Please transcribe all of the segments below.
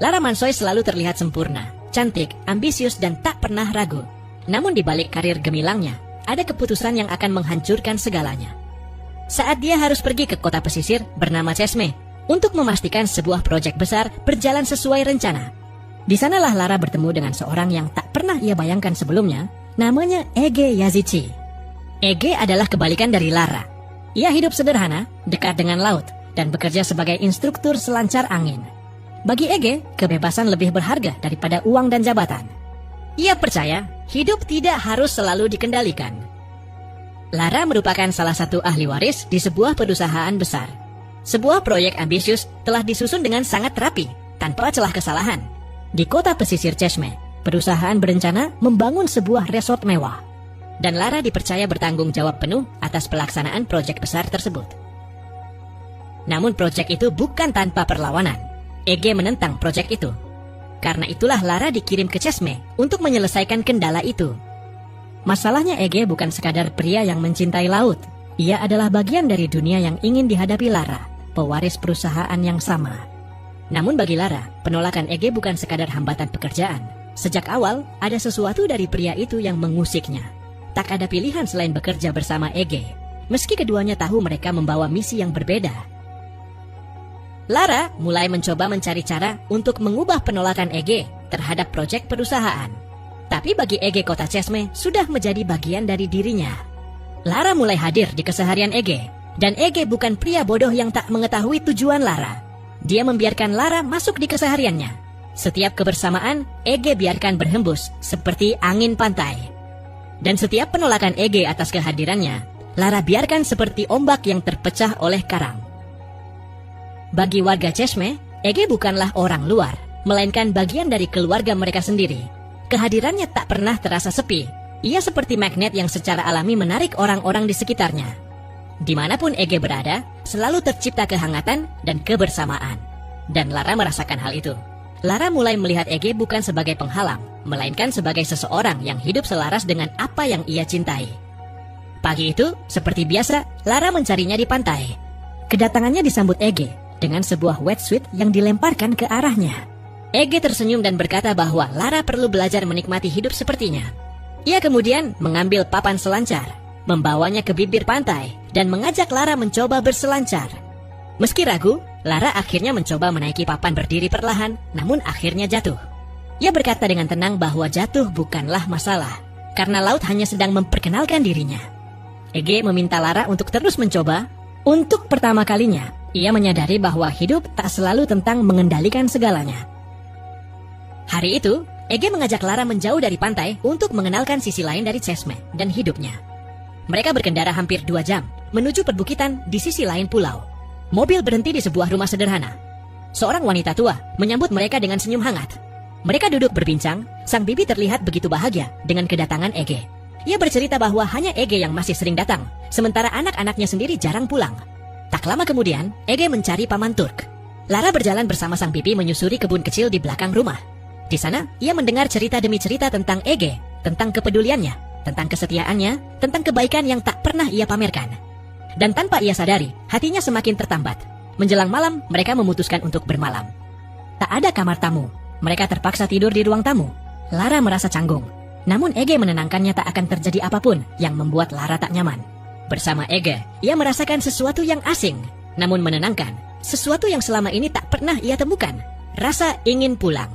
Lara Mansoy selalu terlihat sempurna, cantik, ambisius, dan tak pernah ragu. Namun di balik karir gemilangnya, ada keputusan yang akan menghancurkan segalanya. Saat dia harus pergi ke kota pesisir bernama Chesme untuk memastikan sebuah proyek besar berjalan sesuai rencana. Di sanalah Lara bertemu dengan seorang yang tak pernah ia bayangkan sebelumnya, namanya Ege Yazici. Ege adalah kebalikan dari Lara. Ia hidup sederhana, dekat dengan laut, dan bekerja sebagai instruktur selancar angin. Bagi Ege, kebebasan lebih berharga daripada uang dan jabatan. Ia percaya hidup tidak harus selalu dikendalikan. Lara merupakan salah satu ahli waris di sebuah perusahaan besar. Sebuah proyek ambisius telah disusun dengan sangat rapi, tanpa celah kesalahan. Di kota pesisir Chesme, perusahaan berencana membangun sebuah resort mewah. Dan Lara dipercaya bertanggung jawab penuh atas pelaksanaan proyek besar tersebut. Namun proyek itu bukan tanpa perlawanan. Ege menentang proyek itu. Karena itulah Lara dikirim ke Chesme untuk menyelesaikan kendala itu. Masalahnya Ege bukan sekadar pria yang mencintai laut. Ia adalah bagian dari dunia yang ingin dihadapi Lara, pewaris perusahaan yang sama. Namun bagi Lara, penolakan Ege bukan sekadar hambatan pekerjaan. Sejak awal, ada sesuatu dari pria itu yang mengusiknya. Tak ada pilihan selain bekerja bersama Ege, meski keduanya tahu mereka membawa misi yang berbeda. Lara mulai mencoba mencari cara untuk mengubah penolakan Ege terhadap proyek perusahaan. Tapi bagi Ege kota Chesme sudah menjadi bagian dari dirinya. Lara mulai hadir di keseharian Ege, dan Ege bukan pria bodoh yang tak mengetahui tujuan Lara. Dia membiarkan Lara masuk di kesehariannya. Setiap kebersamaan, Ege biarkan berhembus seperti angin pantai. Dan setiap penolakan Ege atas kehadirannya, Lara biarkan seperti ombak yang terpecah oleh karang. Bagi warga Chesme, Ege bukanlah orang luar, melainkan bagian dari keluarga mereka sendiri. Kehadirannya tak pernah terasa sepi. Ia seperti magnet yang secara alami menarik orang-orang di sekitarnya. Dimanapun Ege berada, selalu tercipta kehangatan dan kebersamaan. Dan Lara merasakan hal itu. Lara mulai melihat Ege bukan sebagai penghalang, melainkan sebagai seseorang yang hidup selaras dengan apa yang ia cintai. Pagi itu, seperti biasa, Lara mencarinya di pantai. Kedatangannya disambut Ege dengan sebuah wetsuit yang dilemparkan ke arahnya. Ege tersenyum dan berkata bahwa Lara perlu belajar menikmati hidup sepertinya. Ia kemudian mengambil papan selancar, membawanya ke bibir pantai, dan mengajak Lara mencoba berselancar. Meski ragu, Lara akhirnya mencoba menaiki papan berdiri perlahan, namun akhirnya jatuh. Ia berkata dengan tenang bahwa jatuh bukanlah masalah, karena laut hanya sedang memperkenalkan dirinya. Ege meminta Lara untuk terus mencoba. Untuk pertama kalinya, ia menyadari bahwa hidup tak selalu tentang mengendalikan segalanya. Hari itu, Ege mengajak Lara menjauh dari pantai untuk mengenalkan sisi lain dari Chesme dan hidupnya. Mereka berkendara hampir 2 jam menuju perbukitan di sisi lain pulau. Mobil berhenti di sebuah rumah sederhana. Seorang wanita tua menyambut mereka dengan senyum hangat. Mereka duduk berbincang, sang bibi terlihat begitu bahagia dengan kedatangan Ege. Ia bercerita bahwa hanya Ege yang masih sering datang, sementara anak-anaknya sendiri jarang pulang. Tak lama kemudian, Ege mencari paman Turk. Lara berjalan bersama sang bibi menyusuri kebun kecil di belakang rumah. Di sana, ia mendengar cerita demi cerita tentang Ege, tentang kepeduliannya, tentang kesetiaannya, tentang kebaikan yang tak pernah ia pamerkan. Dan tanpa ia sadari, hatinya semakin tertambat. Menjelang malam, mereka memutuskan untuk bermalam. Tak ada kamar tamu. Mereka terpaksa tidur di ruang tamu. Lara merasa canggung. Namun Ege menenangkannya tak akan terjadi apapun yang membuat Lara tak nyaman. Bersama Ege, ia merasakan sesuatu yang asing, namun menenangkan. Sesuatu yang selama ini tak pernah ia temukan. Rasa ingin pulang.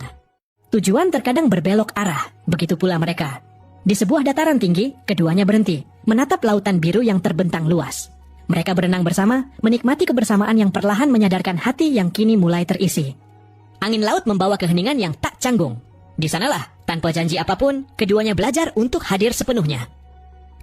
Tujuan terkadang berbelok arah, begitu pula mereka. Di sebuah dataran tinggi, keduanya berhenti, menatap lautan biru yang terbentang luas. Mereka berenang bersama, menikmati kebersamaan yang perlahan menyadarkan hati yang kini mulai terisi. Angin laut membawa keheningan yang tak canggung. Di sanalah, tanpa janji apapun, keduanya belajar untuk hadir sepenuhnya.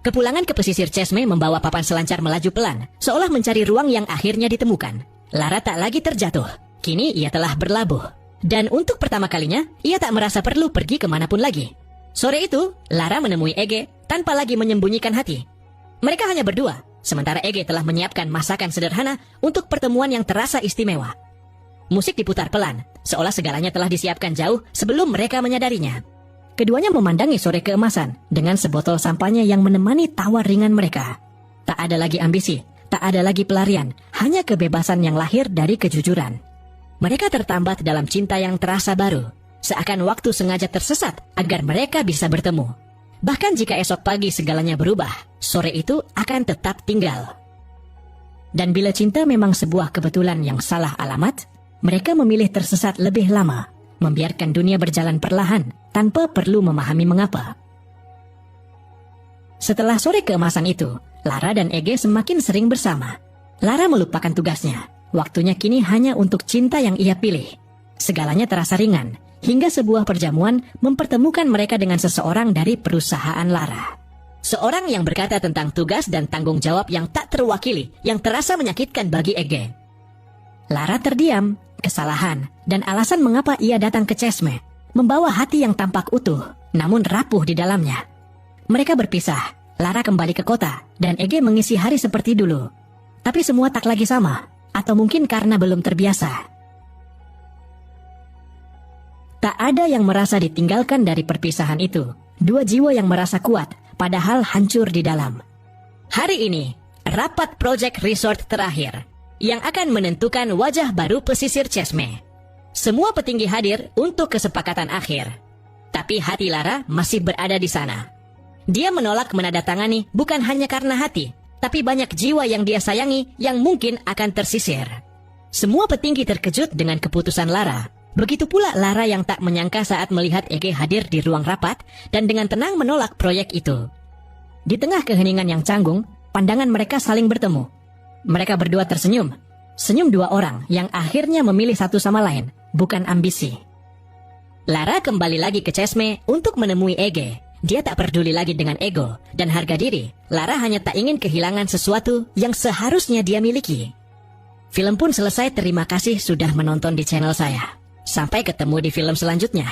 Kepulangan ke pesisir Chesme membawa papan selancar melaju pelan, seolah mencari ruang yang akhirnya ditemukan. Lara tak lagi terjatuh. Kini ia telah berlabuh. Dan untuk pertama kalinya, ia tak merasa perlu pergi kemanapun lagi. Sore itu, Lara menemui Ege tanpa lagi menyembunyikan hati. Mereka hanya berdua, sementara Ege telah menyiapkan masakan sederhana untuk pertemuan yang terasa istimewa. Musik diputar pelan, seolah segalanya telah disiapkan jauh sebelum mereka menyadarinya. Keduanya memandangi sore keemasan dengan sebotol sampahnya yang menemani tawa ringan mereka. Tak ada lagi ambisi, tak ada lagi pelarian, hanya kebebasan yang lahir dari kejujuran. Mereka tertambat dalam cinta yang terasa baru, seakan waktu sengaja tersesat agar mereka bisa bertemu. Bahkan jika esok pagi segalanya berubah, sore itu akan tetap tinggal. Dan bila cinta memang sebuah kebetulan yang salah alamat, mereka memilih tersesat lebih lama, membiarkan dunia berjalan perlahan tanpa perlu memahami mengapa. Setelah sore keemasan itu, Lara dan Ege semakin sering bersama. Lara melupakan tugasnya. Waktunya kini hanya untuk cinta yang ia pilih. Segalanya terasa ringan, hingga sebuah perjamuan mempertemukan mereka dengan seseorang dari perusahaan Lara. Seorang yang berkata tentang tugas dan tanggung jawab yang tak terwakili, yang terasa menyakitkan bagi Ege. Lara terdiam, kesalahan, dan alasan mengapa ia datang ke Chesme, membawa hati yang tampak utuh, namun rapuh di dalamnya. Mereka berpisah, Lara kembali ke kota, dan Ege mengisi hari seperti dulu. Tapi semua tak lagi sama, atau mungkin karena belum terbiasa. Tak ada yang merasa ditinggalkan dari perpisahan itu. Dua jiwa yang merasa kuat, padahal hancur di dalam. Hari ini, rapat proyek resort terakhir, yang akan menentukan wajah baru pesisir Chesme. Semua petinggi hadir untuk kesepakatan akhir. Tapi hati Lara masih berada di sana. Dia menolak menandatangani bukan hanya karena hati, tapi banyak jiwa yang dia sayangi yang mungkin akan tersisir. Semua petinggi terkejut dengan keputusan Lara. Begitu pula Lara yang tak menyangka saat melihat Ege hadir di ruang rapat dan dengan tenang menolak proyek itu. Di tengah keheningan yang canggung, pandangan mereka saling bertemu. Mereka berdua tersenyum. Senyum dua orang yang akhirnya memilih satu sama lain, bukan ambisi. Lara kembali lagi ke Chesme untuk menemui Ege. Dia tak peduli lagi dengan ego dan harga diri. Lara hanya tak ingin kehilangan sesuatu yang seharusnya dia miliki. Film pun selesai. Terima kasih sudah menonton di channel saya. Sampai ketemu di film selanjutnya.